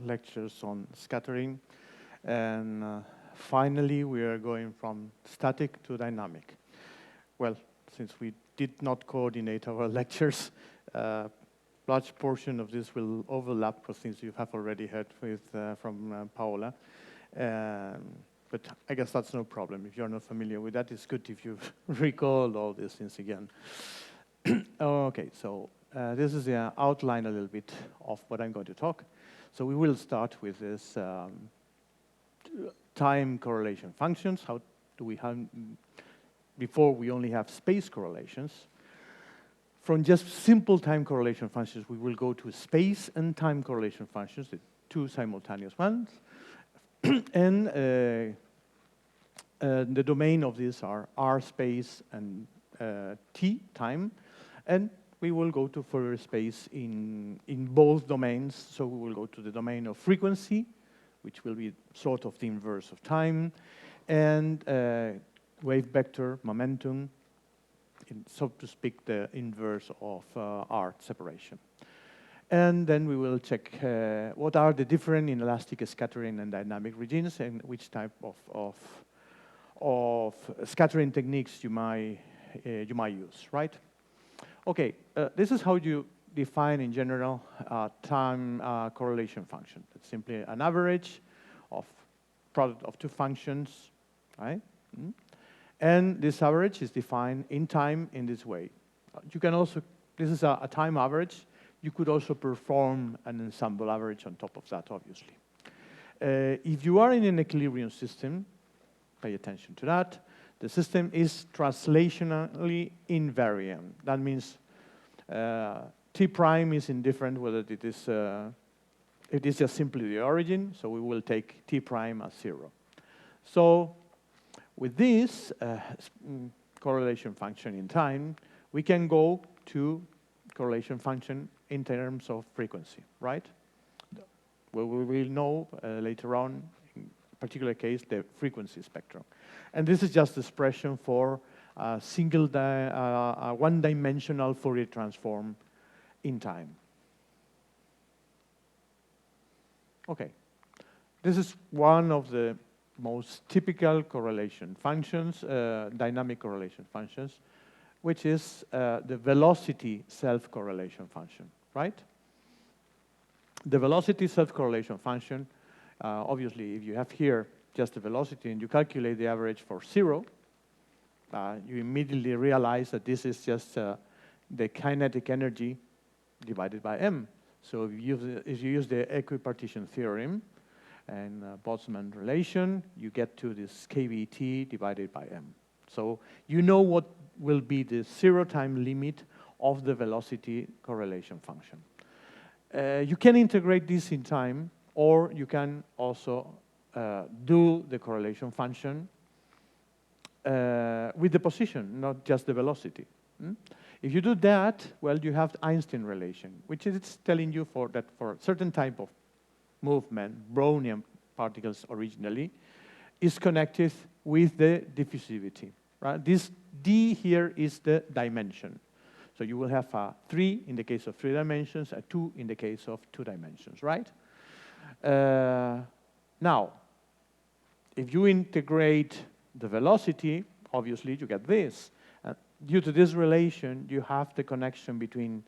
lectures on scattering. And finally, we are going from static to dynamic. Well, since we did not coordinate our lectures, large portion of this will overlap for things you have already heard from Paola. But I guess that's no problem. If you're not familiar with that, it's good if you recall all these things again. Okay, so this is the outline a little bit of what I'm going to talk. So we will start with this time correlation functions. How do we have, before we only have space correlations. From just simple time correlation functions, we will go to space and time correlation functions, the two simultaneous ones. And the domain of these are R space and T time. And we will go to Fourier space in both domains. So we will go to the domain of frequency, which will be sort of the inverse of time, and wave vector, momentum, so to speak, the inverse of R separation. And then we will check what are the different inelastic scattering and dynamic regimes and which type of scattering techniques you might use, right? Okay, this is how you define in general time correlation function. It's simply an average of product of two functions, right? And this average is defined in time in this way. You can also, this is a time average. You could also perform an ensemble average on top of that, obviously. If you are in an equilibrium system, pay attention to that. The system is translationally invariant. That means T prime is indifferent whether it is just simply the origin, so we will take T prime as 0. So with this correlation function in time, we can go to correlation function in terms of frequency, right? Well, we will know later on, in particular case, the frequency spectrum. And this is just expression for a single, one-dimensional Fourier transform in time. Okay, this is one of the most typical correlation functions, dynamic correlation functions, which is the velocity self-correlation function, right? The velocity self-correlation function, obviously, if you have here just the velocity and you calculate the average for 0, you immediately realize that this is just the kinetic energy divided by m. So if you use the equipartition theorem and Boltzmann relation, you get to this kVt divided by m. So you know what will be the 0 time limit of the velocity correlation function. You can integrate this in time, or you can also do the correlation function with the position, not just the velocity. If you do that, well, you have the Einstein relation, which is telling you that for a certain type of movement, Brownian particles originally, is connected with the diffusivity. Right? This d here is the dimension. So you will have a 3 in the case of 3 dimensions, a 2 in the case of 2 dimensions, right? Now, if you integrate the velocity, obviously you get this. Due to this relation, you have the connection between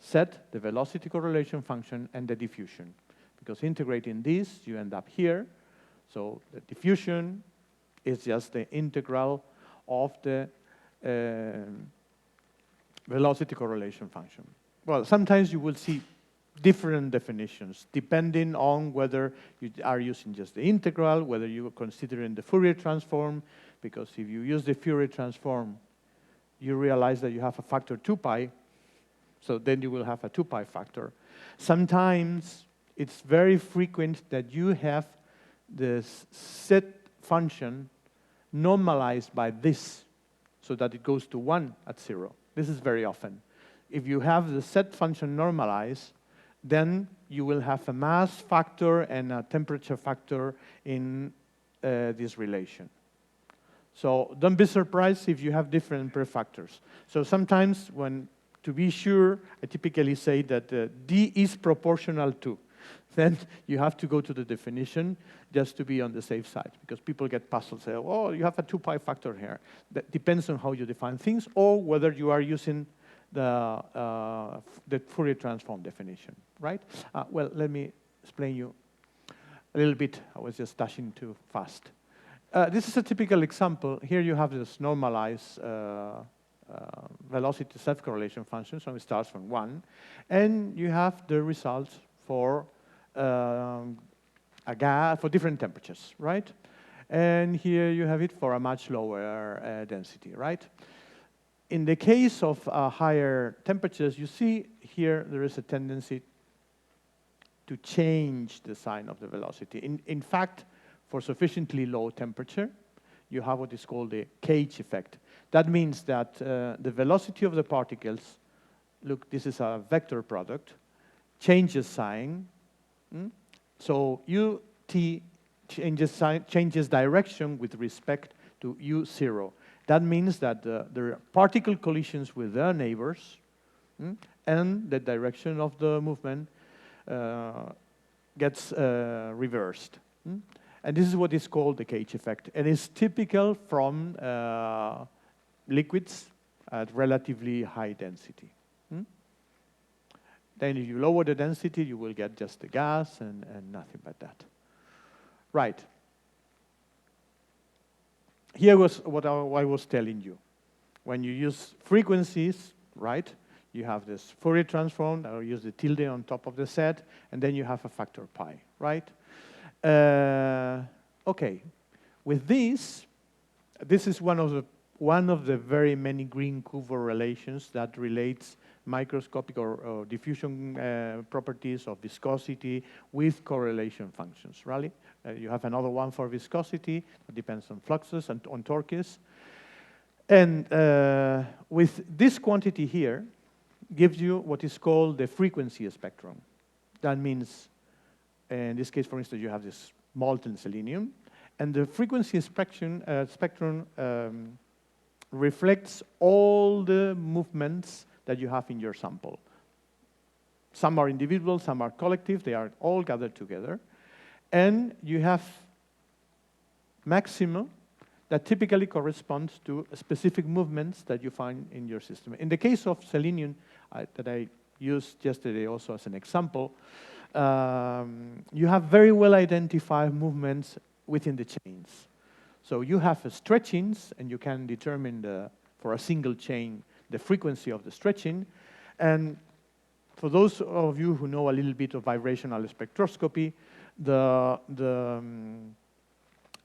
Z, the velocity correlation function, and the diffusion. Because integrating this, you end up here. So the diffusion is just the integral of the velocity correlation function. Well, sometimes you will see different definitions depending on whether you are using just the integral, whether you are considering the Fourier transform, because if you use the Fourier transform, you realize that you have a factor 2 pi, so then you will have a 2 pi factor. Sometimes it's very frequent that you have the set function normalized by this, so that it goes to 1 at 0. This is very often. If you have the set function normalized, then you will have a mass factor and a temperature factor in this relation. So don't be surprised if you have different prefactors. So sometimes to be sure, I typically say that D is proportional to. then you have to go to the definition just to be on the safe side, because people get puzzled, say, oh, you have a 2 pi factor here. That depends on how you define things, or whether you are using the Fourier transform definition, right? Well, let me explain you a little bit. I was just dashing too fast. This is a typical example. Here you have this normalized velocity self-correlation function, so it starts from 1, and you have the results for a gas for different temperatures, right? And here you have it for a much lower density, right? In the case of higher temperatures, you see here there is a tendency to change the sign of the velocity. In fact, for sufficiently low temperature, you have what is called the cage effect. That means that the velocity of the particles, look, this is a vector product, changes sign. So ut changes direction with respect to u0. That means that there are particle collisions with their neighbors, and the direction of the movement gets reversed. And this is what is called the cage effect. And it's typical from liquids at relatively high density. Then if you lower the density, you will get just the gas and nothing but that. Right. Here was what I was telling you. When you use frequencies, right, you have this Fourier transform, I'll use the tilde on top of the set, and then you have a factor pi, right? Okay. With this is one of the very many Green-Cover relations that relates microscopic or diffusion properties of viscosity with correlation functions, right? You have another one for viscosity that depends on fluxes and on torques. And with this quantity here, gives you what is called the frequency spectrum. That means, in this case, for instance, you have this molten selenium, and the frequency spectrum reflects all the movements that you have in your sample. Some are individual, some are collective, they are all gathered together. And you have maxima that typically corresponds to specific movements that you find in your system. In the case of selenium, that I used yesterday also as an example, you have very well identified movements within the chains. So you have stretchings, and you can determine for a single chain the frequency of the stretching. And for those of you who know a little bit of vibrational spectroscopy, the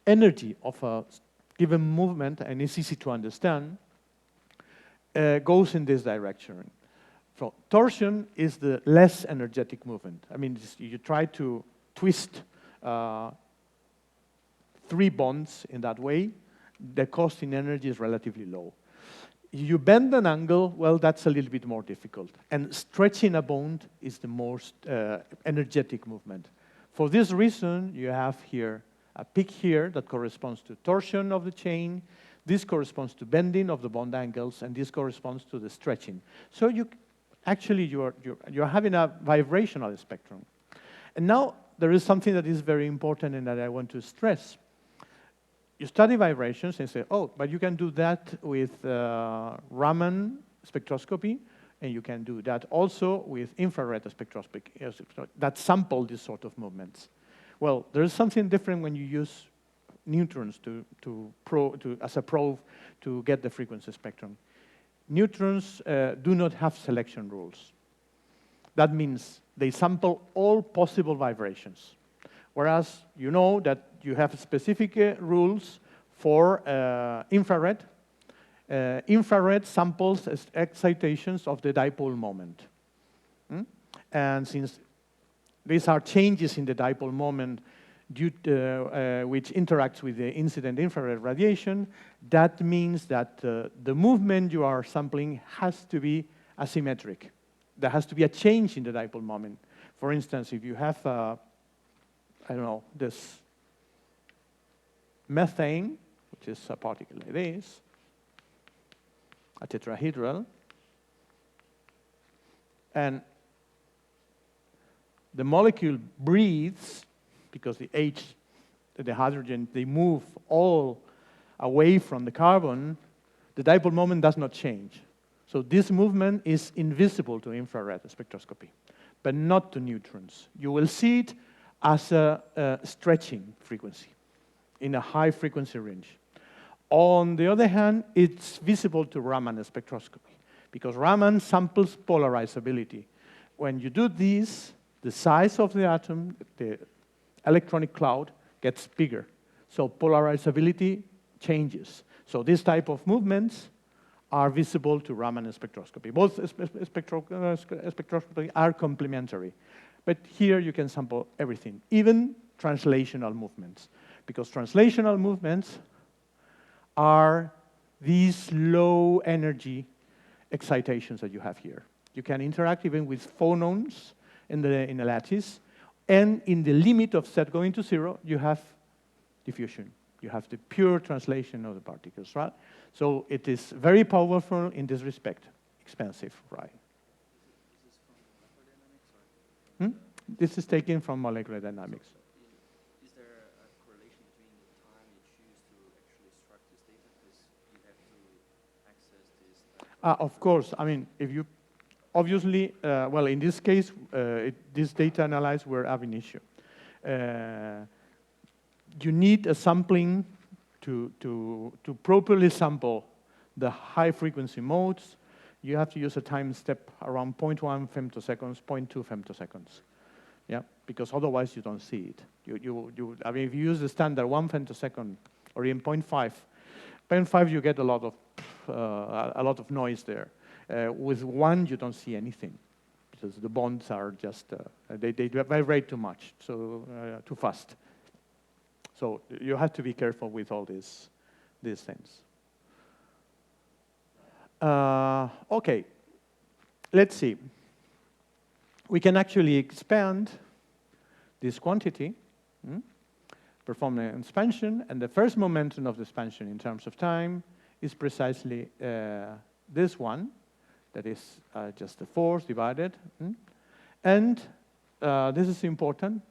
energy of a given movement, and it's easy to understand, goes in this direction. So torsion is the less energetic movement. I mean, you try to twist 3 bonds in that way, the cost in energy is relatively low. You bend an angle, well, that's a little bit more difficult. And stretching a bond is the most energetic movement. For this reason, you have here a peak here that corresponds to torsion of the chain. This corresponds to bending of the bond angles, and this corresponds to the stretching. So you're having a vibrational spectrum. And now there is something that is very important and that I want to stress. You study vibrations and say, oh, but you can do that with Raman spectroscopy, and you can do that also with infrared spectroscopy that sample these sort of movements. Well, there is something different when you use neutrons as a probe to get the frequency spectrum. Neutrons do not have selection rules. That means they sample all possible vibrations. Whereas you know that you have specific rules for infrared. Infrared samples excitations of the dipole moment. And since these are changes in the dipole moment which interacts with the incident infrared radiation, that means that the movement you are sampling has to be asymmetric. There has to be a change in the dipole moment. For instance, if you have I don't know, this methane, which is a particle like this, a tetrahedral, and the molecule breathes, because the hydrogen, they move all away from the carbon, the dipole moment does not change. So this movement is invisible to infrared spectroscopy, but not to neutrons. You will see it as a stretching frequency in a high frequency range. On the other hand, it's visible to Raman spectroscopy, because Raman samples polarizability. When you do this, the size of the atom, the electronic cloud, gets bigger. So polarizability changes. So this type of movements are visible to Raman spectroscopy. Both spectroscopy are complementary. But here you can sample everything, even translational movements, because translational movements are these low energy excitations that you have here. You can interact even with phonons in the lattice, and in the limit of Z going to 0, you have diffusion. You have the pure translation of the particles, right? So it is very powerful in this respect. Expensive, right? This is taken from molecular dynamics. Is there a correlation between the time you choose to actually extract this data, because you have to access this? Of course. I mean, if you obviously, well, in this case, this data analyzed were ab initio. You need a sampling to properly sample the high frequency modes. You have to use a time step around 0.1 femtoseconds, 0.2 femtoseconds. Yeah, because otherwise you don't see it. I mean, if you use the standard 1 femtosecond or even 0.5, 0.5 you get a lot of noise there. With 1 you don't see anything, because the bonds are just they vibrate too much, so too fast. So you have to be careful with all these things. Okay, let's see. We can actually expand this quantity, perform an expansion, and the first momentum of the expansion in terms of time is precisely this one, that is just the force divided. And this is important.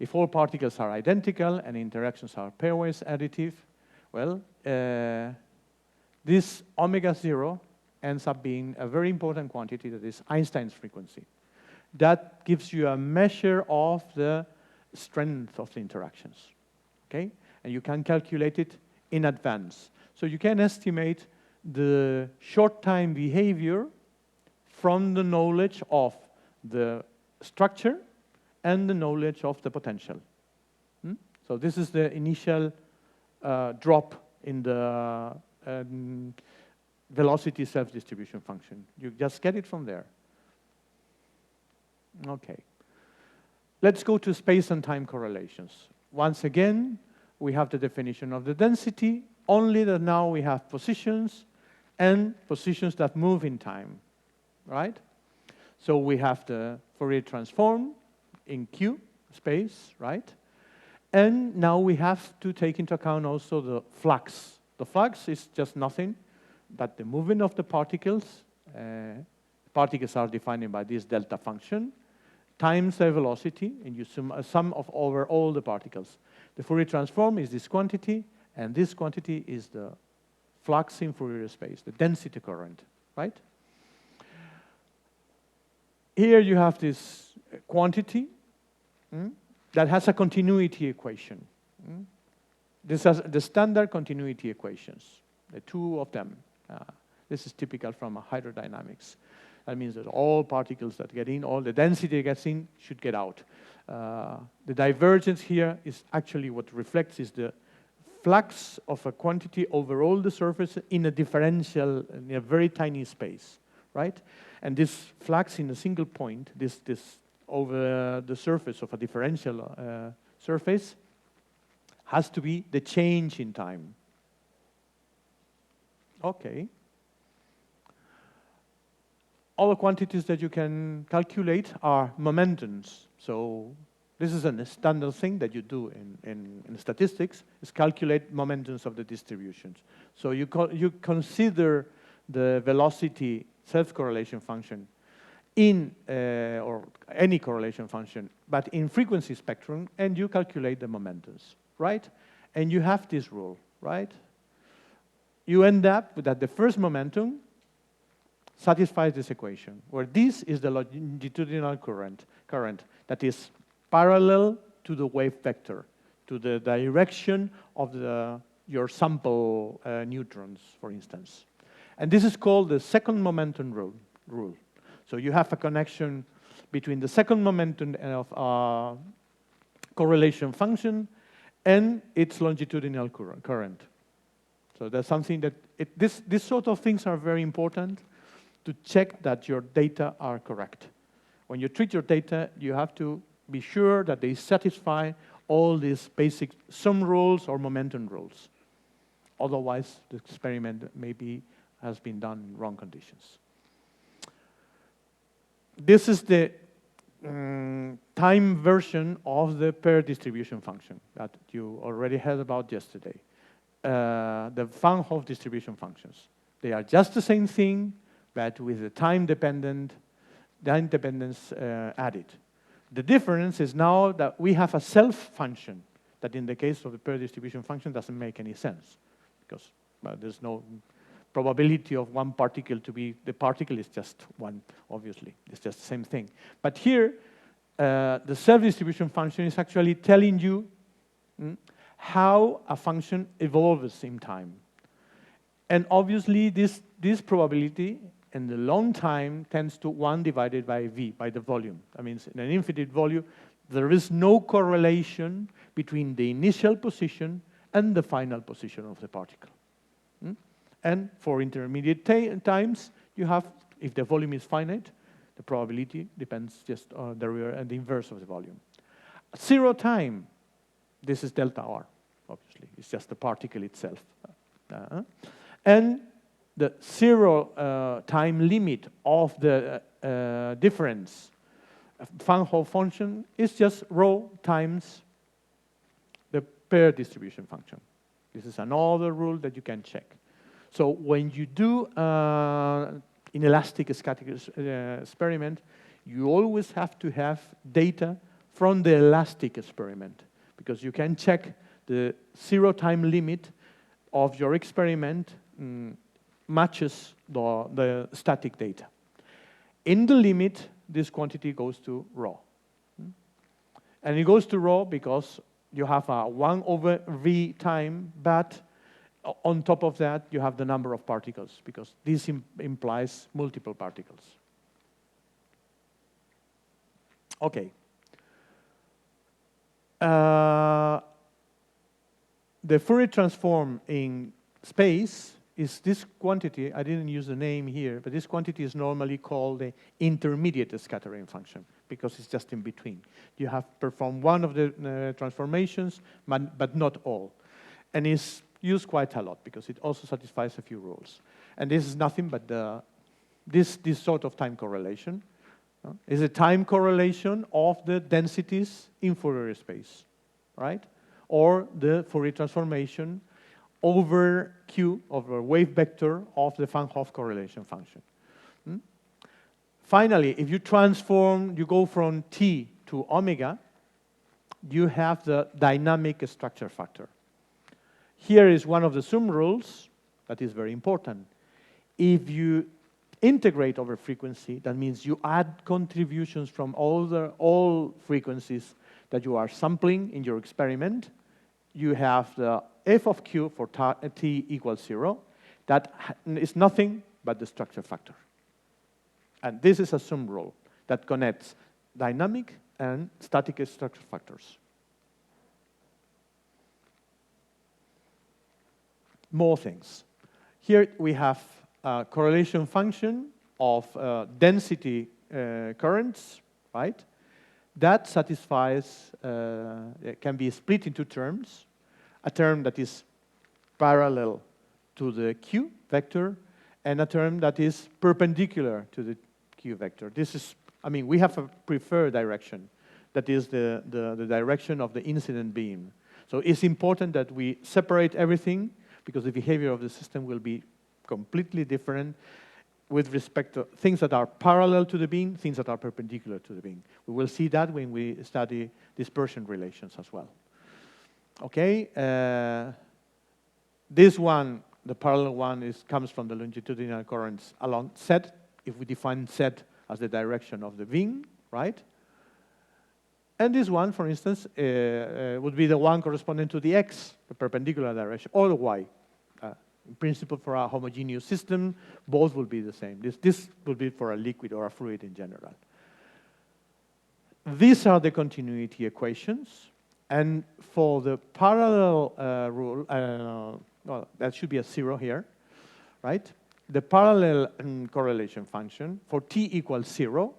If all particles are identical and interactions are pairwise additive, well, this omega 0 ends up being a very important quantity, that is Einstein's frequency. That gives you a measure of the strength of the interactions, okay? And you can calculate it in advance. So you can estimate the short time behavior from the knowledge of the structure and the knowledge of the potential. So this is the initial drop in the velocity self-distribution function. You just get it from there. Okay. Let's go to space and time correlations. Once again, we have the definition of the density, only that now we have positions and positions that move in time, right? So we have the Fourier transform in Q space, right? And now we have to take into account also the flux. The flux is just nothing but the movement of the particles. Particles are defined by this delta function times their velocity, and you sum of over all the particles. The Fourier transform is this quantity, and this quantity is the flux in Fourier space, the density current, right? Here you have this quantity that has a continuity equation. This has the standard continuity equations, the two of them. This is typical from hydrodynamics. That means that all particles that get in, all the density that gets in, should get out. The divergence here is actually what reflects is the flux of a quantity over all the surface in a differential, in a very tiny space, right? And this flux in a single point, this over the surface of a differential surface, has to be the change in time. Okay. All the quantities that you can calculate are momentums. So this is a standard thing that you do in statistics, is calculate momentums of the distributions. So you consider the velocity self-correlation function or any correlation function, but in frequency spectrum, and you calculate the momentums, right? And you have this rule, right? You end up with that the first momentum satisfies this equation, where this is the longitudinal current that is parallel to the wave vector, to the direction of your sample neutrons, for instance. And this is called the second momentum rule. So you have a connection between the second momentum of correlation function and its longitudinal current. So that's something that, this sort of things are very important to check that your data are correct. When you treat your data, you have to be sure that they satisfy all these basic sum rules or momentum rules. Otherwise, the experiment maybe has been done in wrong conditions. This is the time version of the pair distribution function that you already heard about yesterday. The Van Hoff distribution functions. They are just the same thing, but with the time dependence added. The difference is now that we have a self function that in the case of the pair distribution function doesn't make any sense because there's no probability of one particle to be, the particle is just one, obviously. It's just the same thing. But here, the self-distribution function is actually telling you how a function evolves in time. And obviously, this probability in the long time tends to 1 divided by V, by the volume. That means in an infinite volume, there is no correlation between the initial position and the final position of the particle. And for intermediate times, you have, if the volume is finite, the probability depends just on the real and the inverse of the volume. At 0 time, this is delta R, obviously. It's just the particle itself. And the 0 time limit of the difference Van Hoff function is just rho times the pair distribution function. This is another rule that you can check. So when you do inelastic static experiment, you always have to have data from the elastic experiment because you can check the 0 time limit of your experiment matches the static data. In the limit, this quantity goes to rho. And it goes to rho because you have a 1 over V time, but on top of that, you have the number of particles, because this implies multiple particles. Okay. The Fourier transform in space is this quantity. I didn't use the name here, but this quantity is normally called the intermediate scattering function, because it's just in between. You have performed one of the transformations, but not all. And it's used quite a lot because it also satisfies a few rules. And this is nothing but this sort of time correlation. Is a time correlation of the densities in Fourier space, right? Or the Fourier transformation over Q, over wave vector of the Van Hoff correlation function. Finally, if you transform, you go from T to omega, you have the dynamic structure factor. Here is one of the sum rules that is very important. If you integrate over frequency, that means you add contributions from all frequencies that you are sampling in your experiment. You have the f of q for t equals 0. That is nothing but the structure factor. And this is a sum rule that connects dynamic and static structure factors. More things. Here we have a correlation function of density currents, right? That satisfies, it can be split into terms. A term that is parallel to the q vector and a term that is perpendicular to the q vector. This is, I mean, we have a preferred direction. That is the direction of the incident beam. So it's important that we separate everything because the behavior of the system will be completely different with respect to things that are parallel to the beam, things that are perpendicular to the beam. We will see that when we study dispersion relations as well. Okay, this one, the parallel one, comes from the longitudinal currents along Z, if we define Z as the direction of the beam, right? And this one, for instance, would be the one corresponding to the X, the perpendicular direction, or the Y. In principle, for a homogeneous system, both will be the same. This will be for a liquid or a fluid in general. These are the continuity equations. And for the parallel rule, well, that should be a 0 here, right? The parallel correlation function for t equals 0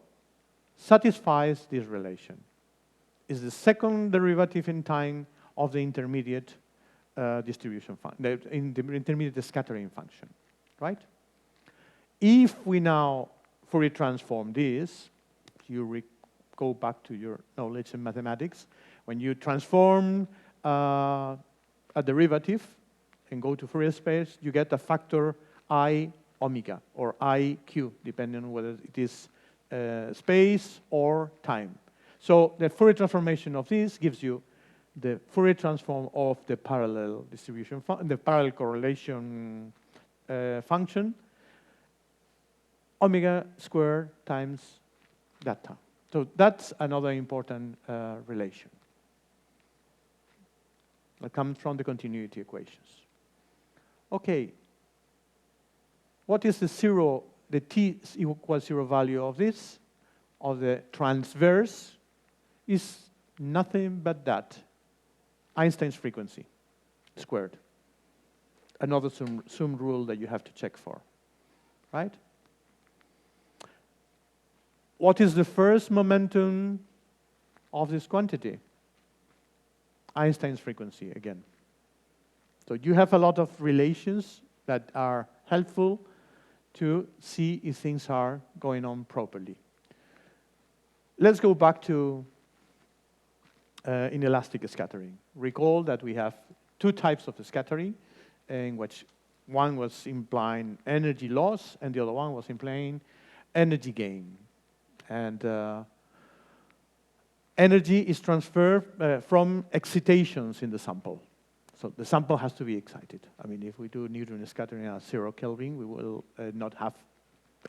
satisfies this relation. It's the second derivative in time of the intermediate distribution function, the intermediate scattering function, right? If we now Fourier transform this, you go back to your knowledge in mathematics, when you transform a derivative and go to Fourier space, you get a factor I omega or IQ, depending on whether it is space or time. So the Fourier transformation of this gives you the Fourier transform of the parallel distribution, the parallel correlation function, omega squared times that time. So that's another important relation that comes from the continuity equations. Okay, what is the zero, the t equals 0 value of this, of the transverse? Is nothing but that, Einstein's frequency squared. Another sum rule that you have to check for, right? What is the first momentum of this quantity? Einstein's frequency again. So you have a lot of relations that are helpful to see if things are going on properly. Let's go back to inelastic scattering. Recall that we have two types of scattering, in which one was implying energy loss and the other one was implying energy gain. And energy is transferred from excitations in the sample. So the sample has to be excited. I mean, if we do neutron scattering at 0 Kelvin, we will not have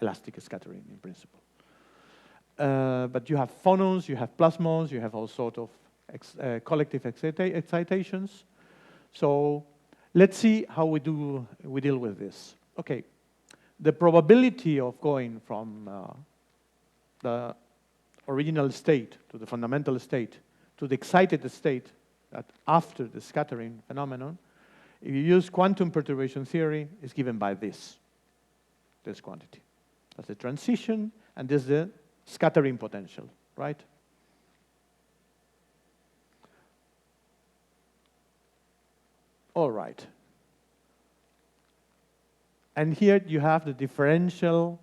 elastic scattering in principle. But you have phonons, you have plasmons, you have all sorts of collective excitations. So let's see how we deal with this. Okay, the probability of going from the original state to the fundamental state to the excited state that after the scattering phenomenon, if you use quantum perturbation theory, is given by this quantity. That's the transition, and this is the scattering potential, right? All right. And here you have the differential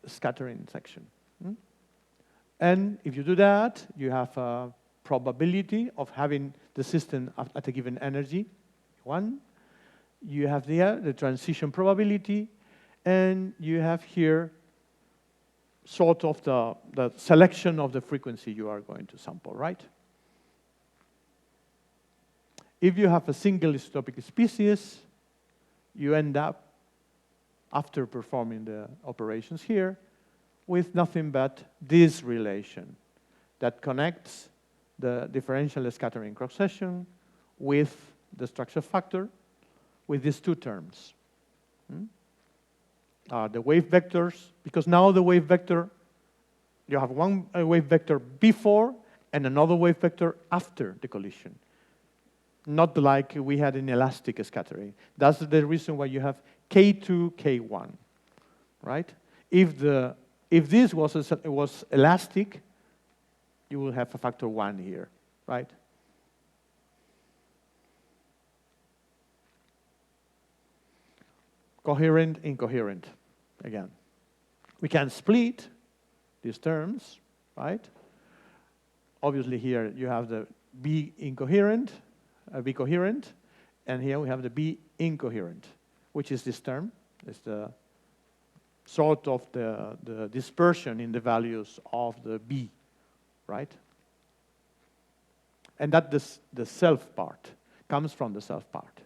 scattering section. And if you do that, you have a probability of having the system at a given energy, 1. You have there the transition probability, and you have here sort of the selection of the frequency you are going to sample, right? If you have a single isotopic species, you end up, after performing the operations here, with nothing but this relation that connects the differential scattering cross-section with the structure factor, with these two terms. The wave vectors, because now the wave vector, you have one wave vector before and another wave vector after the collision. Not like we had in elastic scattering. That's the reason why you have K2, K1, right? If this was elastic, you will have a factor 1 here, right? Coherent, incoherent, again. We can split these terms, right? Obviously here you have the B incoherent, B coherent, and here we have the B incoherent, which is this term. It's the sort of the dispersion in the values of the B, right? And that the self part comes from the self part.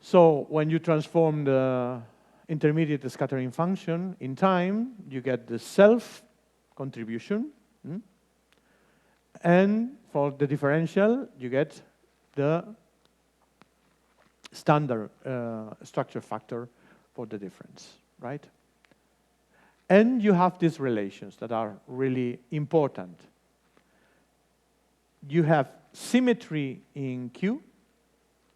So when you transform the intermediate scattering function in time, you get the self contribution. And for the differential, you get the standard structure factor for the difference, right? And you have these relations that are really important. You have symmetry in Q,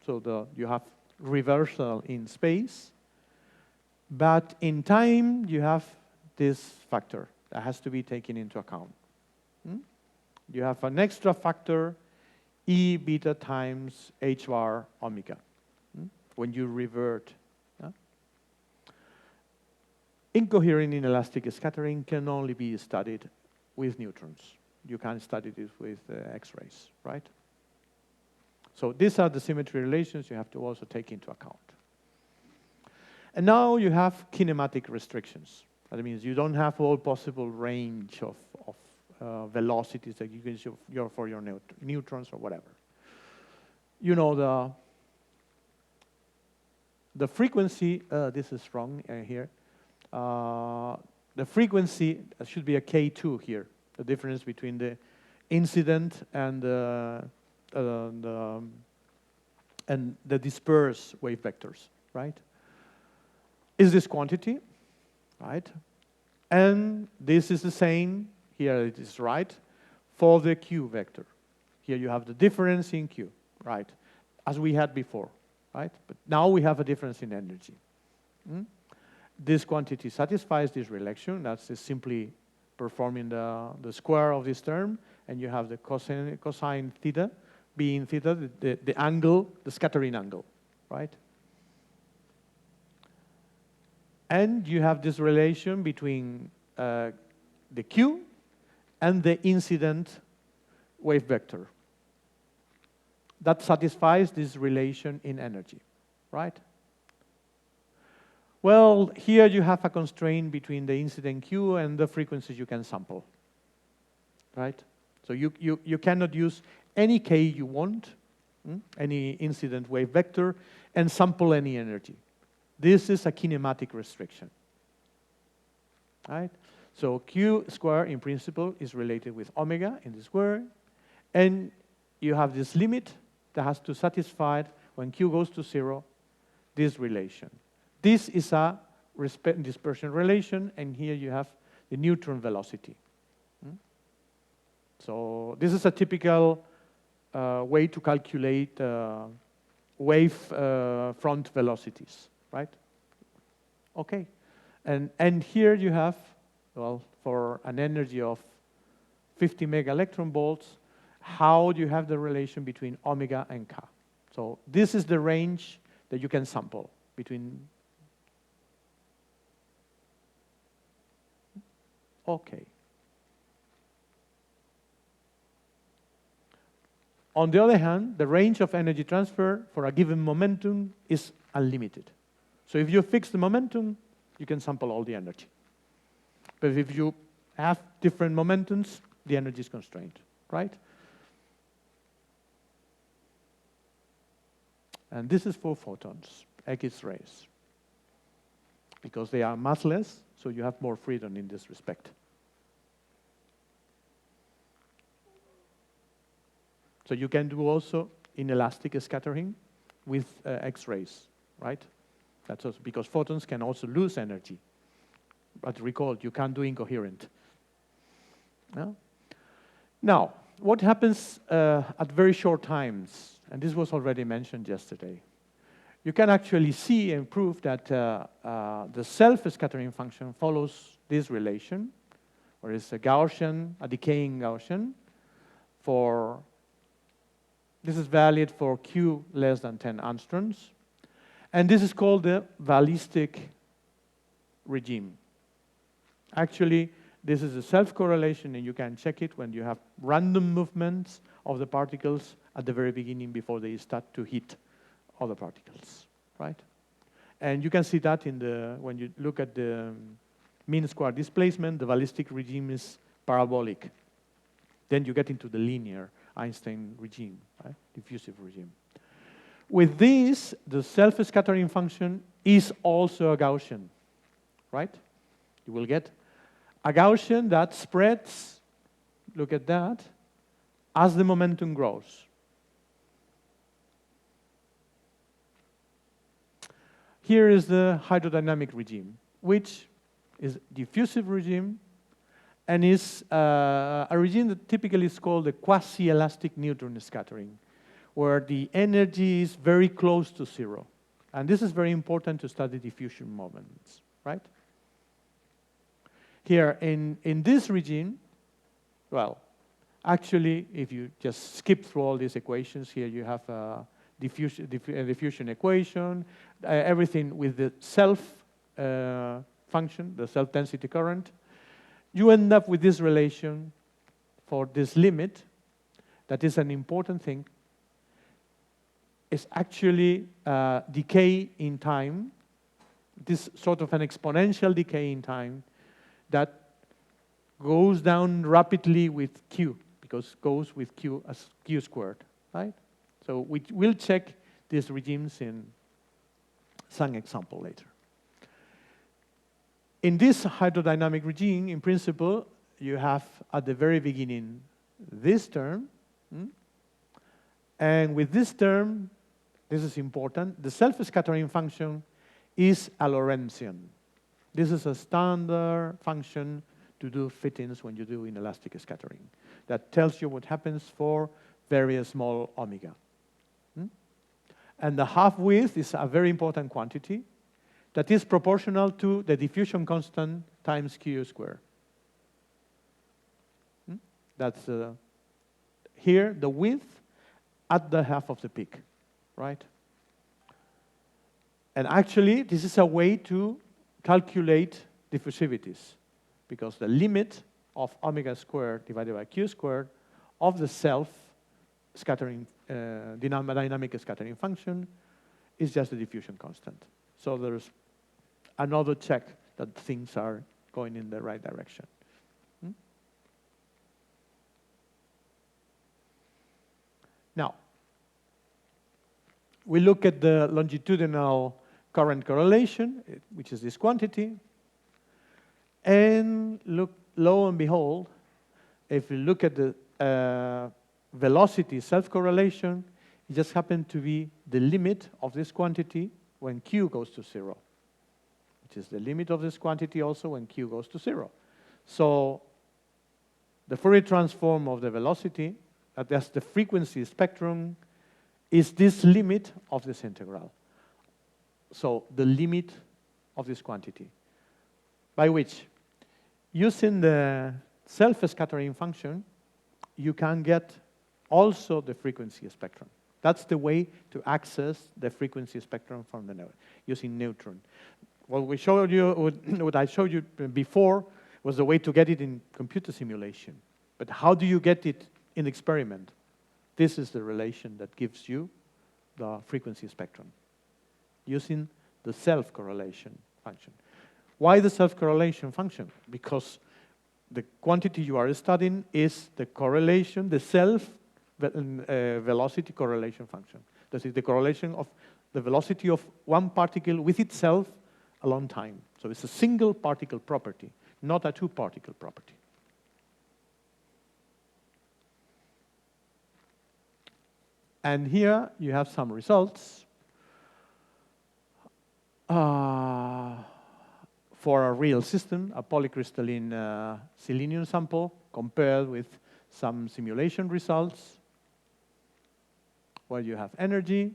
so you have reversal in space, but in time you have this factor that has to be taken into account. You have an extra factor, E beta times H bar omega, when you revert. Incoherent inelastic scattering can only be studied with neutrons. You can't study this with X-rays, right? So these are the symmetry relations you have to also take into account. And now you have kinematic restrictions. That means you don't have all possible range of velocities that you can show for your neutrons or whatever. You know the frequency, this is wrong here. The frequency should be a K2 here, the difference between the incident and the dispersed wave vectors, right? Is this quantity, right? And this is the same, here it is right, for the Q vector. Here you have the difference in Q, right? As we had before, right? But now we have a difference in energy. This quantity satisfies this relation. That's just simply performing the square of this term, and you have the cosine theta being theta, the angle, the scattering angle, right? And you have this relation between the Q and the incident wave vector. That satisfies this relation in energy, right? Well, here you have a constraint between the incident Q and the frequencies you can sample, right? So you cannot use any K you want, any incident wave vector, and sample any energy. This is a kinematic restriction, right? So Q square, in principle, is related with omega in the square, and you have this limit that has to satisfy, when Q goes to 0, this relation. This is a dispersion relation, and here you have the neutron velocity. So this is a typical way to calculate wave front velocities, right? Okay, and here you have, well, for an energy of 50 mega electron volts, how do you have the relation between omega and K? So this is the range that you can sample between. Okay. On the other hand, the range of energy transfer for a given momentum is unlimited. So if you fix the momentum, you can sample all the energy. But if you have different momentums, the energy is constrained, right? And this is for photons, X-rays, because they are massless, so you have more freedom in this respect. So you can do also inelastic scattering with X-rays, right? That's also because photons can also lose energy. But recall, you can't do incoherent. No? Now, what happens at very short times? And this was already mentioned yesterday. You can actually see and prove that the self-scattering function follows this relation, where it's a Gaussian, a decaying Gaussian, for this is valid for Q less than 10 angstroms. And this is called the ballistic regime. Actually, this is a self-correlation, and you can check it when you have random movements of the particles at the very beginning before they start to hit other particles, right? And you can see that in when you look at the mean square displacement, the ballistic regime is parabolic. Then you get into the linear Einstein regime, right? Diffusive regime. With this, the self-scattering function is also a Gaussian, right? You will get a Gaussian that spreads, look at that, as the momentum grows. Here is the hydrodynamic regime, which is diffusive regime and is a regime that typically is called the quasi-elastic neutron scattering, where the energy is very close to zero. And this is very important to study diffusion moments, right? Here, in this regime, well, actually, if you just skip through all these equations, here you have a diffusion equation, everything with the self function, the self-density current. You end up with this relation for this limit, that is an important thing. It's actually decay in time, this sort of an exponential decay in time that goes down rapidly with Q, because it goes with Q as Q squared, right? So we will check these regimes in some example later. In this hydrodynamic regime, in principle, you have at the very beginning this term, and with this term, this is important, the self-scattering function is a Lorentzian. This is a standard function to do fittings when you do inelastic scattering. That tells you what happens for very small omega. And the half-width is a very important quantity that is proportional to the diffusion constant times Q squared. That's here, the width at the half of the peak, right? And actually, this is a way to calculate diffusivities, because the limit of omega squared divided by Q squared of the self-scattering, dynamic scattering function is just the diffusion constant. So there's another check that things are going in the right direction. Now, we look at the longitudinal current correlation, which is this quantity, and look, lo and behold, if you look at the velocity self-correlation, it just happens to be the limit of this quantity when Q goes to zero, which is the limit of this quantity also when Q goes to zero. So the Fourier transform of the velocity, that's the frequency spectrum, is this limit of this integral. So the limit of this quantity, by which, using the self-scattering function, you can get also the frequency spectrum. That's the way to access the frequency spectrum from the node, using neutron. What we showed you, what I showed you before, was the way to get it in computer simulation. But how do you get it in experiment? This is the relation that gives you the frequency spectrum, using the self-correlation function. Why the self-correlation function? Because the quantity you are studying is the correlation, the self-velocity correlation function. That is the correlation of the velocity of one particle with itself a long time. So it's a single particle property, not a two-particle property. And here you have some results for a real system, a polycrystalline selenium sample, compared with some simulation results, where you have energy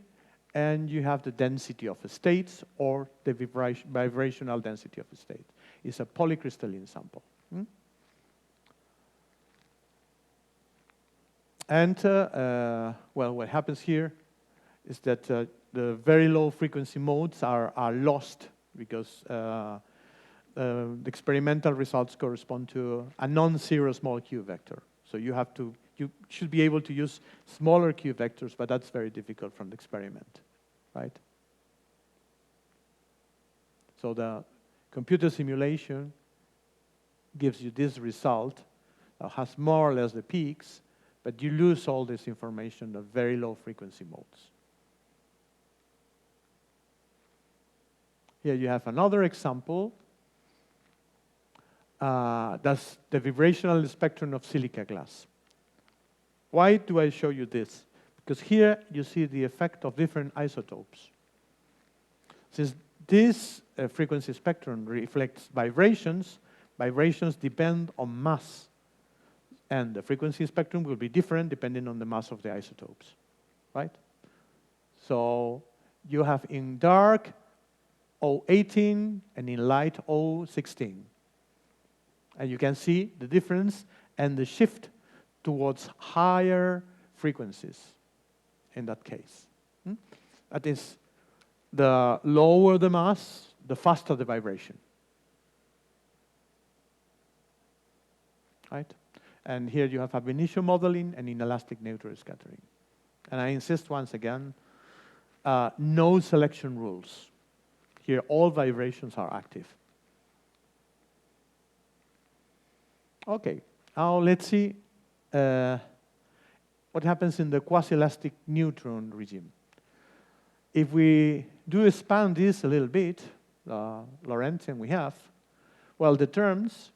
and you have the density of states or the vibrational density of a state. It's a polycrystalline sample. And, well, what happens here is that the very low frequency modes are lost because the experimental results correspond to a non-zero small q vector. So you should be able to use smaller q vectors, but that's very difficult from the experiment, right? So the computer simulation gives you this result that has more or less the peaks, but you lose all this information at very low frequency modes. Here you have another example. That's the vibrational spectrum of silica glass. Why do I show you this? Because here you see the effect of different isotopes. Since this frequency spectrum reflects vibrations, vibrations depend on mass. And the frequency spectrum will be different depending on the mass of the isotopes, right? So you have in dark O18 and in light O16. And you can see the difference and the shift towards higher frequencies in that case. That is, the lower the mass, the faster the vibration. Right? And here you have ab initio modeling and inelastic neutral scattering. And I insist once again, no selection rules. Here all vibrations are active. Okay, now let's see what happens in the quasi-elastic neutron regime. If we do expand this a little bit, Lorentzian we have, well, the terms,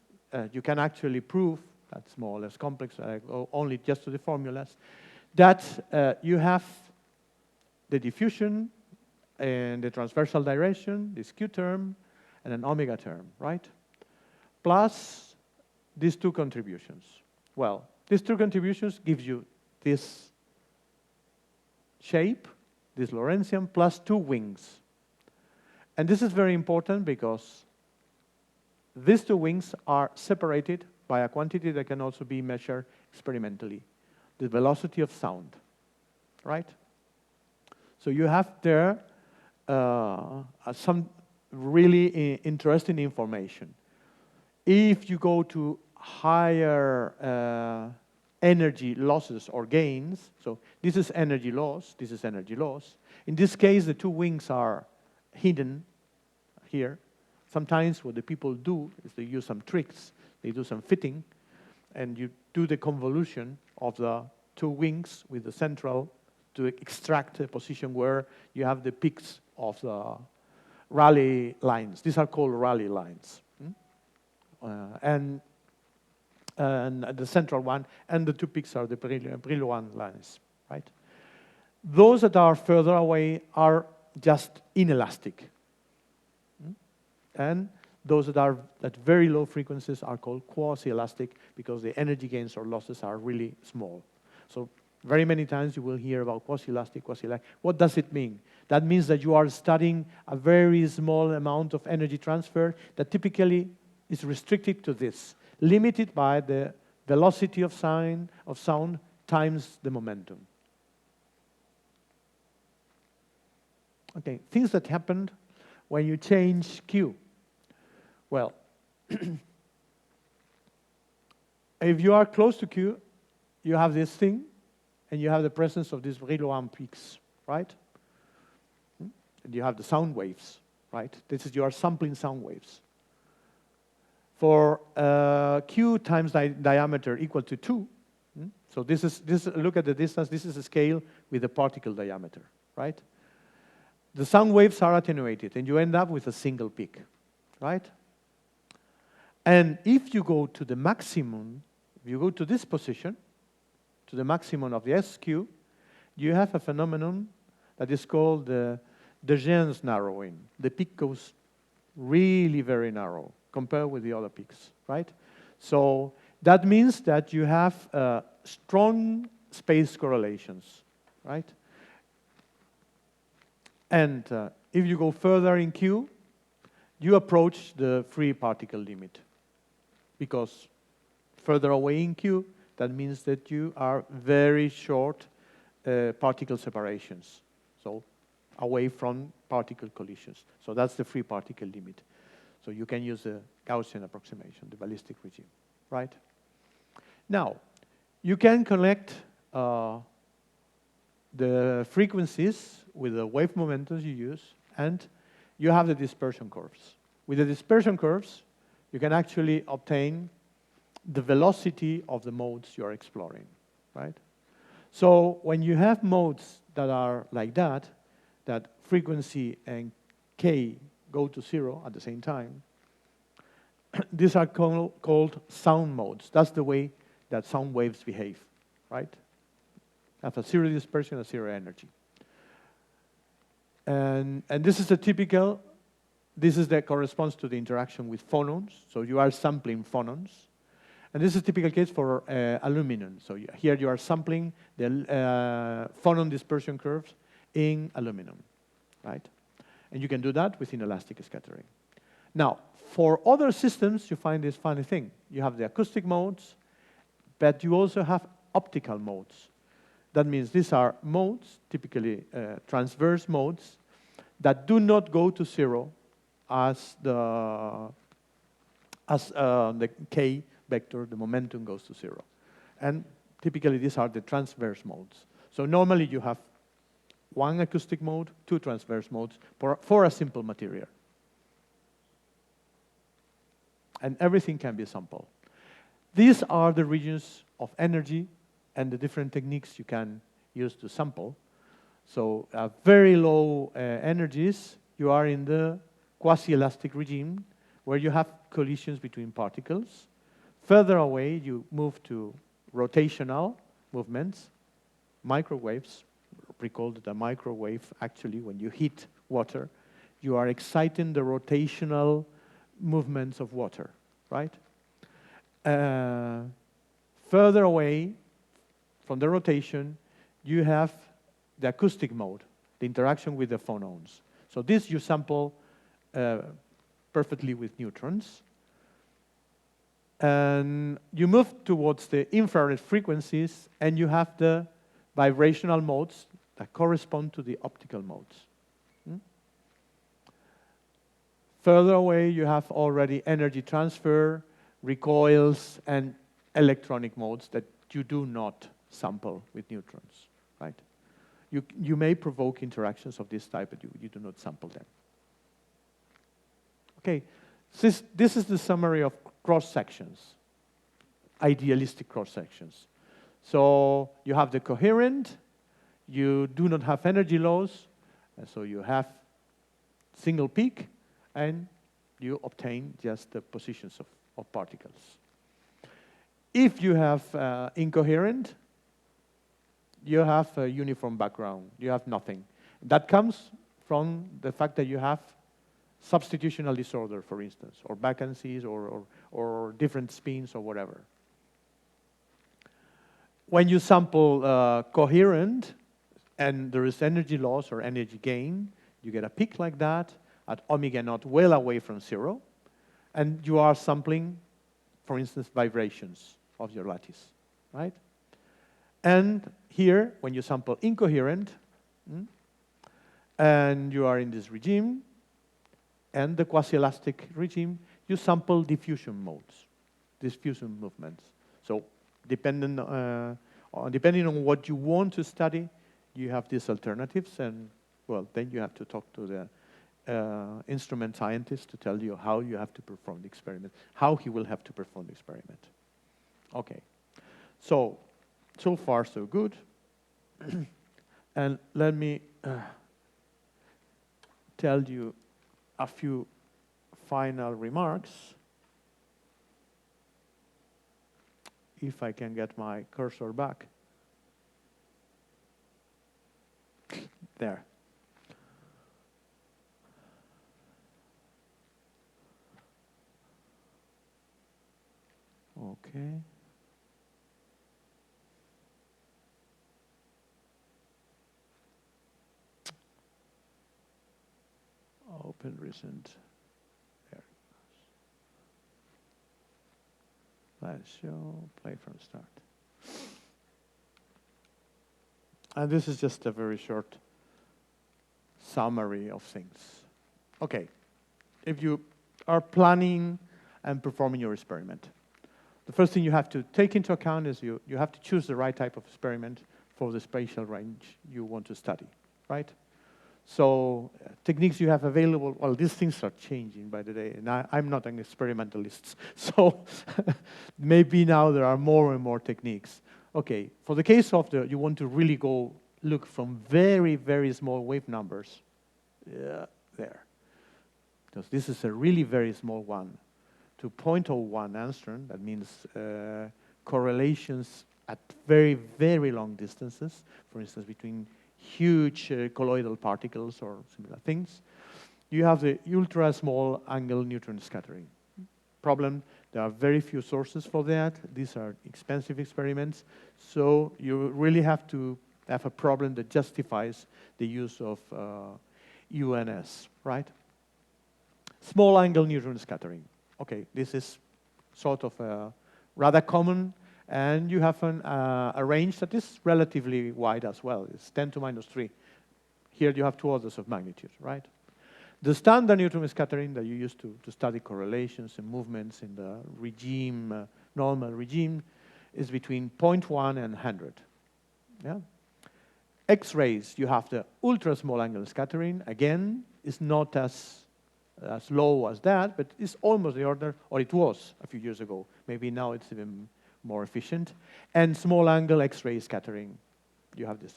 you can actually prove, that's more or less complex, I go only just to the formulas, that you have the diffusion and the transversal direction, this Q term, and an omega term, right? Plus these two contributions. Well, these two contributions give you this shape, this Lorentzian, plus two wings. And this is very important because these two wings are separated by a quantity that can also be measured experimentally, the velocity of sound, right? So you have there some really interesting information. If you go to higher energy losses or gains, so this is energy loss, this is energy loss. In this case, the two wings are hidden here. Sometimes what the people do is they use some tricks, they do some fitting, and you do the convolution of the two wings with the central to extract a position where you have the peaks of the Rayleigh lines. These are called Rayleigh lines. And the central one, and the two peaks are the Brillouin lines, right? Those that are further away are just inelastic. And those that are at very low frequencies are called quasi-elastic because the energy gains or losses are really small. So very many times you will hear about quasi-elastic, quasi-elastic. What does it mean? That means that you are studying a very small amount of energy transfer that typically is restricted to this, limited by the velocity of sound times the momentum. Okay, things that happened when you change Q. Well, if you are close to Q, you have this thing, and you have the presence of these Brillouin peaks, right? And you have the sound waves, right? This is, you are sampling sound waves. For Q times diameter equal to 2, so look at the distance, this is a scale with the particle diameter, right? The sound waves are attenuated, and you end up with a single peak, right? And if you go to the maximum, if you go to this position, to the maximum of the SQ, you have a phenomenon that is called the de Gennes narrowing. The peak goes really very narrow compared with the other peaks, right? So that means that you have strong space correlations, right? And if you go further in Q, you approach the free particle limit. Because further away in Q, that means that you are very short particle separations. So away from particle collisions. So that's the free particle limit. So you can use the Gaussian approximation, the ballistic regime, right? Now, you can connect the frequencies with the wave momentums you use, and you have the dispersion curves. With the dispersion curves, you can actually obtain the velocity of the modes you're exploring, right? So when you have modes that are like that frequency and k go to 0 at the same time, these are called sound modes. That's the way that sound waves behave, right? Have a zero dispersion, a zero energy. And this is that corresponds to the interaction with phonons. So you are sampling phonons. And this is a typical case for aluminum. So here you are sampling the phonon dispersion curves in aluminum, right? And you can do that with inelastic scattering. Now, for other systems, you find this funny thing. You have the acoustic modes, but you also have optical modes. That means these are modes, typically transverse modes, that do not go to 0 as the k vector, the momentum goes to 0. And typically these are the transverse modes. So normally you have one acoustic mode, two transverse modes for a simple material. And everything can be sampled. These are the regions of energy and the different techniques you can use to sample. So at very low energies, you are in the quasi-elastic regime, where you have collisions between particles. Further away, you move to rotational movements, microwaves. Recall that a microwave, actually, when you heat water, you are exciting the rotational movements of water, right? Further away from the rotation, you have the acoustic mode, the interaction with the phonons. So this you sample perfectly with neutrons. And you move towards the infrared frequencies, and you have the vibrational modes that correspond to the optical modes. Further away, you have already energy transfer, recoils, and electronic modes that you do not sample with neutrons, right? You may provoke interactions of this type, but you do not sample them. Okay, this is the summary of cross-sections, idealistic cross-sections. So you have the coherent, you do not have energy loss, and so you have single peak, and you obtain just the positions of particles. If you have incoherent, you have a uniform background, you have nothing. That comes from the fact that you have substitutional disorder, for instance, or vacancies, or different spins, or whatever. When you sample coherent, and there is energy loss or energy gain, you get a peak like that at omega naught, well away from 0, and you are sampling, for instance, vibrations of your lattice, right? And here, when you sample incoherent, and you are in this regime, and the quasi-elastic regime, you sample diffusion modes, diffusion movements. So depending on what you want to study, you have these alternatives, and well, then you have to talk to the instrument scientist to tell you how you have to perform the experiment, how he will have to perform the experiment. Okay, so far so good. And let me tell you a few final remarks. If I can get my cursor back. There. Okay. Open recent. There it goes. Slideshow, play from start. And this is just a very short summary of things. Okay, if you are planning and performing your experiment, the first thing you have to take into account is you have to choose the right type of experiment for the spatial range you want to study, right? So techniques you have available, well, these things are changing by the day, and I'm not an experimentalist, so maybe now there are more and more techniques. Okay, for the case of you want to really go look from very, very small wave numbers, there, because this is a really very small one, to 0.01 angstrom, that means correlations at very, very long distances, for instance, between huge colloidal particles or similar things. You have the ultra small angle neutron scattering. Problem, there are very few sources for that. These are expensive experiments. So you really have to have a problem that justifies the use of UNS, right? Small angle neutron scattering. Okay, this is sort of rather common, and you have a range that is relatively wide as well. It's 10 to minus 3. Here you have 2 orders of magnitude, right? The standard neutron scattering that you use to study correlations and movements in the regime, normal regime, is between 0.1 and 100. Yeah? X-rays, you have the ultra small angle scattering. Again, it's not as low as that, but it's almost the order, or it was a few years ago. Maybe now it's even more efficient. And small angle X-ray scattering, you have this.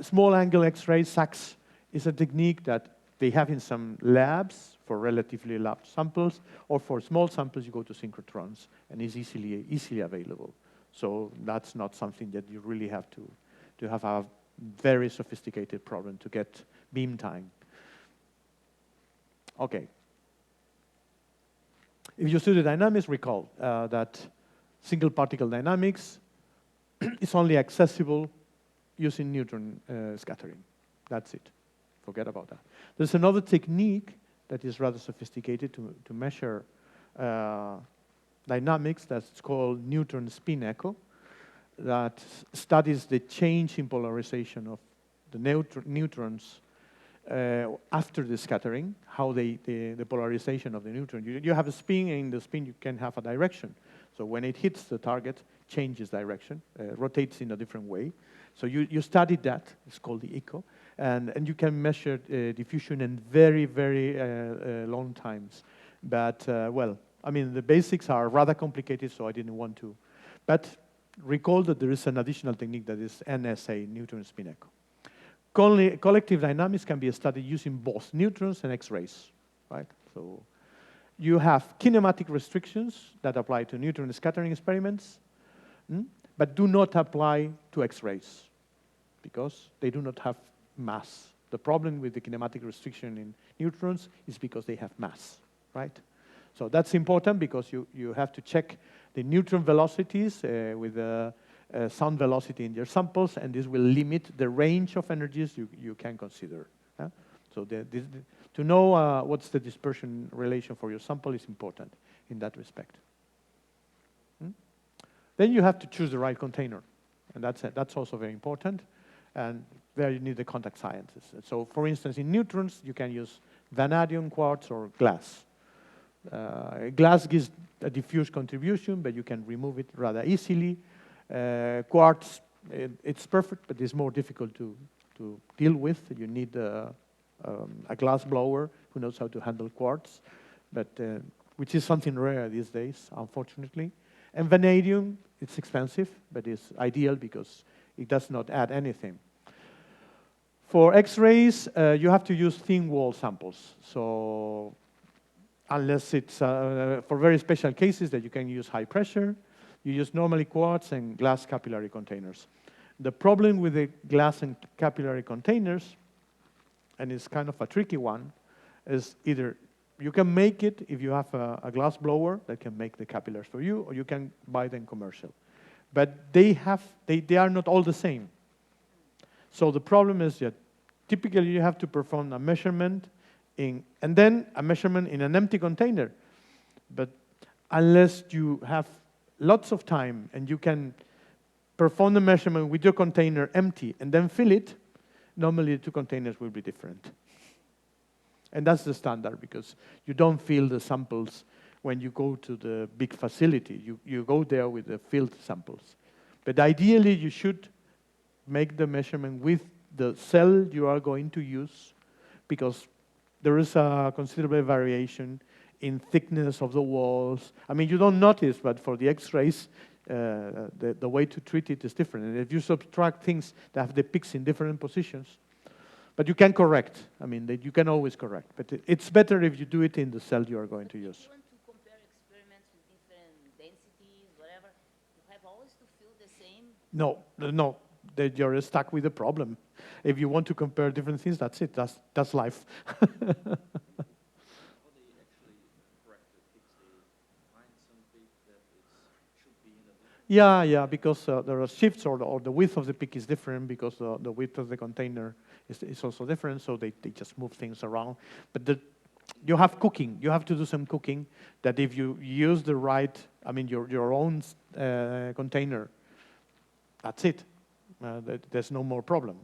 Small angle X-ray SACS is a technique that they have in some labs for relatively large samples, or for small samples you go to synchrotrons, and is easily available. So that's not something that you really have to have a very sophisticated problem to get beam time. Okay. If you study dynamics, recall that single particle dynamics is only accessible using neutron scattering. That's it. Forget about that. There's another technique that is rather sophisticated to measure dynamics that's called neutron spin echo, that studies the change in polarization of the neutrons after the scattering, how the polarization of the neutron. You have a spin, and in the spin you can have a direction. So when it hits the target, changes direction, rotates in a different way. So you studied that. It's called the echo. And you can measure diffusion in very, very long times. But, well, I mean, the basics are rather complicated, so I didn't want to. But recall that there is an additional technique that is NSA, neutron spin echo. Collective dynamics can be studied using both neutrons and X-rays, right? So you have kinematic restrictions that apply to neutron scattering experiments, but do not apply to X-rays because they do not have mass. The problem with the kinematic restriction in neutrons is because they have mass, right? So that's important because you have to check the neutron velocities with the sound velocity in your samples, and this will limit the range of energies you can consider. So to know what's the dispersion relation for your sample is important in that respect. Then you have to choose the right container, and that's also very important. And there you need the contact sciences. So, for instance, in neutrons, you can use vanadium, quartz, or glass. Glass gives a diffuse contribution, but you can remove it rather easily. Quartz, it's perfect, but it's more difficult to deal with. You need a glass blower who knows how to handle quartz, but which is something rare these days, unfortunately. And vanadium, it's expensive, but it's ideal because it does not add anything. For X-rays, you have to use thin wall samples. So unless it's for very special cases that you can use high pressure, you use normally quartz and glass capillary containers. The problem with the glass and capillary containers, and it's kind of a tricky one, is either you can make it if you have a glass blower that can make the capillaries for you, or you can buy them commercial. But they are not all the same. So the problem is that typically you have to perform a measurement and then a measurement in an empty container. But unless you have lots of time and you can perform the measurement with your container empty and then fill it, normally the two containers will be different. And that's the standard because you don't fill the samples when you go to the big facility. You go there with the filled samples. But ideally, you should make the measurement with the cell you are going to use because there is a considerable variation in thickness of the walls. I mean, you don't notice, but for the X-rays, the way to treat it is different. And if you subtract things that have the peaks in different positions, but you can correct. I mean, you can always correct. But it's better if you do it in the cell you are going to use. If you want to compare experiments with different densities, whatever, you have always to fill the same. No, that you're stuck with the problem. If you want to compare different things, that's it. That's life. How they actually correct the peaks? They find some peak that should be in a different. Yeah, because there are shifts, or the width of the peak is different because the width of the container is also different. So they just move things around. But you have cooking. You have to do some cooking. That if you use the right, I mean, your own container, that's it. There's no more problem.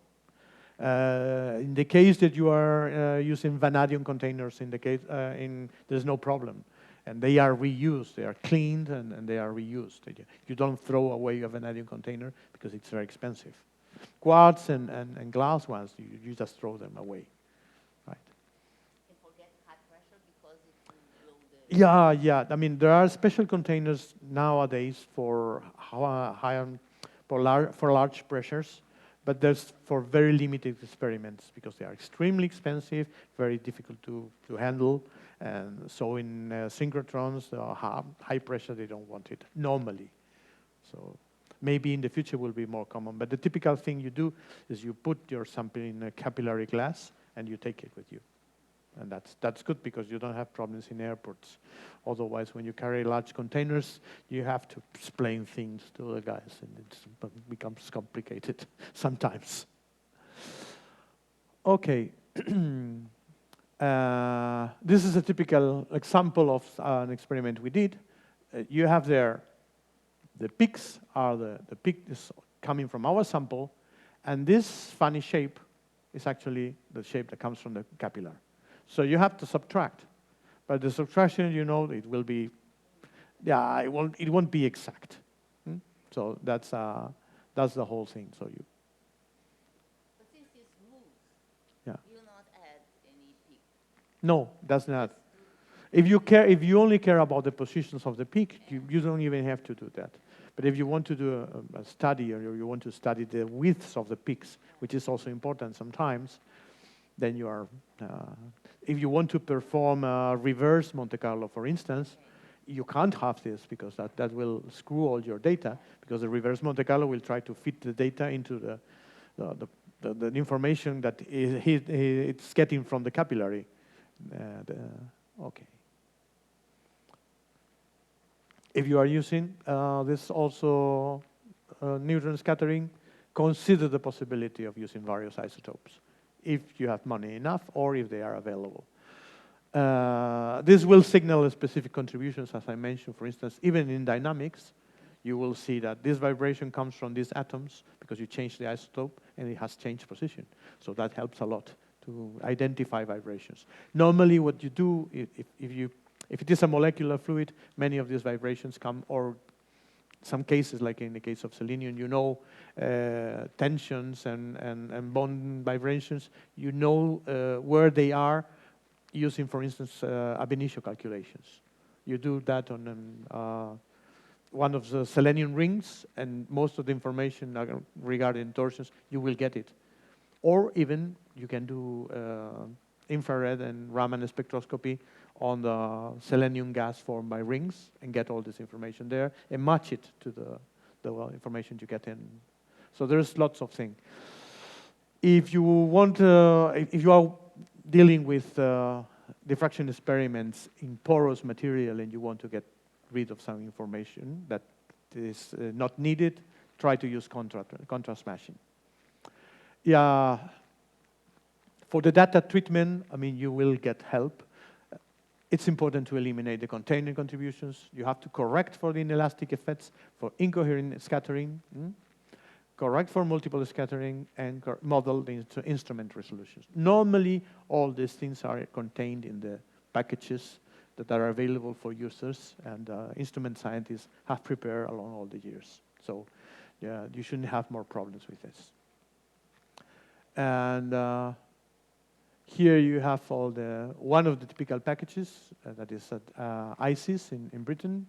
In the case that you are using vanadium containers, there's no problem. And they are reused. They are cleaned and they are reused. You don't throw away a vanadium container because it's very expensive. Quartz and glass ones, you just throw them away, right? And forget high pressure because it will blow the... Yeah. I mean, there are special containers nowadays for large pressures, but there's for very limited experiments because they are extremely expensive, very difficult to handle. And so in synchrotrons, high pressure, they don't want it normally. So maybe in the future will be more common. But the typical thing you do is you put your sample in a capillary glass and you take it with you. And that's good because you don't have problems in airports. Otherwise, when you carry large containers, you have to explain things to the guys, and it becomes complicated sometimes. Okay. This is a typical example of an experiment we did. You have there, the peaks are the peak is coming from our sample, and this funny shape is actually the shape that comes from the capillary. So you have to subtract, but the subtraction, it will be, it won't be exact. So that's the whole thing. So you. But since it's smooth, Yeah. you will not add any peak. No, that's not. If you only care about the positions of the peak, you don't even have to do that. But if you want to do a study, or you want to study the widths of the peaks, which is also important sometimes, then you are. If you want to perform a reverse Monte Carlo, for instance, you can't have this because that will screw all your data, because the reverse Monte Carlo will try to fit the data into the information that it's getting from the capillary. Okay. If you are using this also neutron scattering, consider the possibility of using various isotopes if you have money enough or if they are available. This will signal specific contributions, as I mentioned. For instance, even in dynamics, you will see that this vibration comes from these atoms because you change the isotope and it has changed position. So that helps a lot to identify vibrations. Normally what you do, if it is a molecular fluid, many of these vibrations come, or some cases, like in the case of selenium, tensions and bond vibrations, where they are using, for instance, ab initio calculations. You do that on one of the selenium rings, and most of the information regarding torsions, you will get it. Or even you can do infrared and Raman spectroscopy on the selenium gas formed by rings and get all this information there and match it to the information you get in. So there's lots of things. If you want, if you are dealing with diffraction experiments in porous material and you want to get rid of some information that is not needed, try to use contrast matching. Yeah. For the data treatment, you will get help. It's important to eliminate the container contributions. You have to correct for the inelastic effects, for incoherent scattering, correct for multiple scattering, and model the instrument resolutions. Normally, all these things are contained in the packages that are available for users, and instrument scientists have prepared along all the years. So yeah, you shouldn't have more problems with this. And Here you have one of the typical packages that is at ICIS in Britain.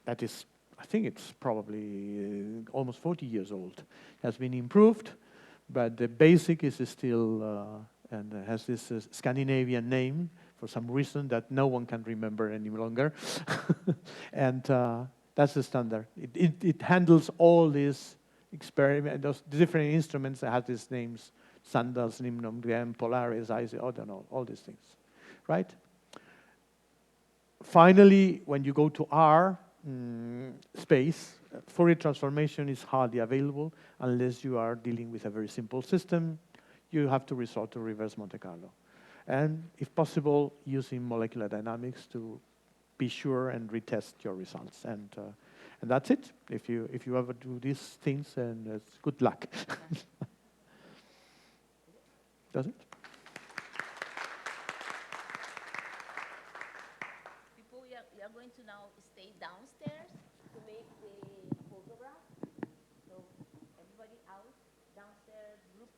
That is, I think it's probably almost 40 years old. Has been improved, but the basic is still and has this Scandinavian name for some reason that no one can remember any longer. And that's the standard. It handles all these those different instruments that have these names: Sandals, Nimnum, Gem, Polaris, IC, I don't know, all these things, right? Finally, when you go to R space, Fourier transformation is hardly available unless you are dealing with a very simple system. You have to resort to reverse Monte Carlo. And if possible, using molecular dynamics to be sure and retest your results. And that's it. If you ever do these things, then it's good luck. Does it?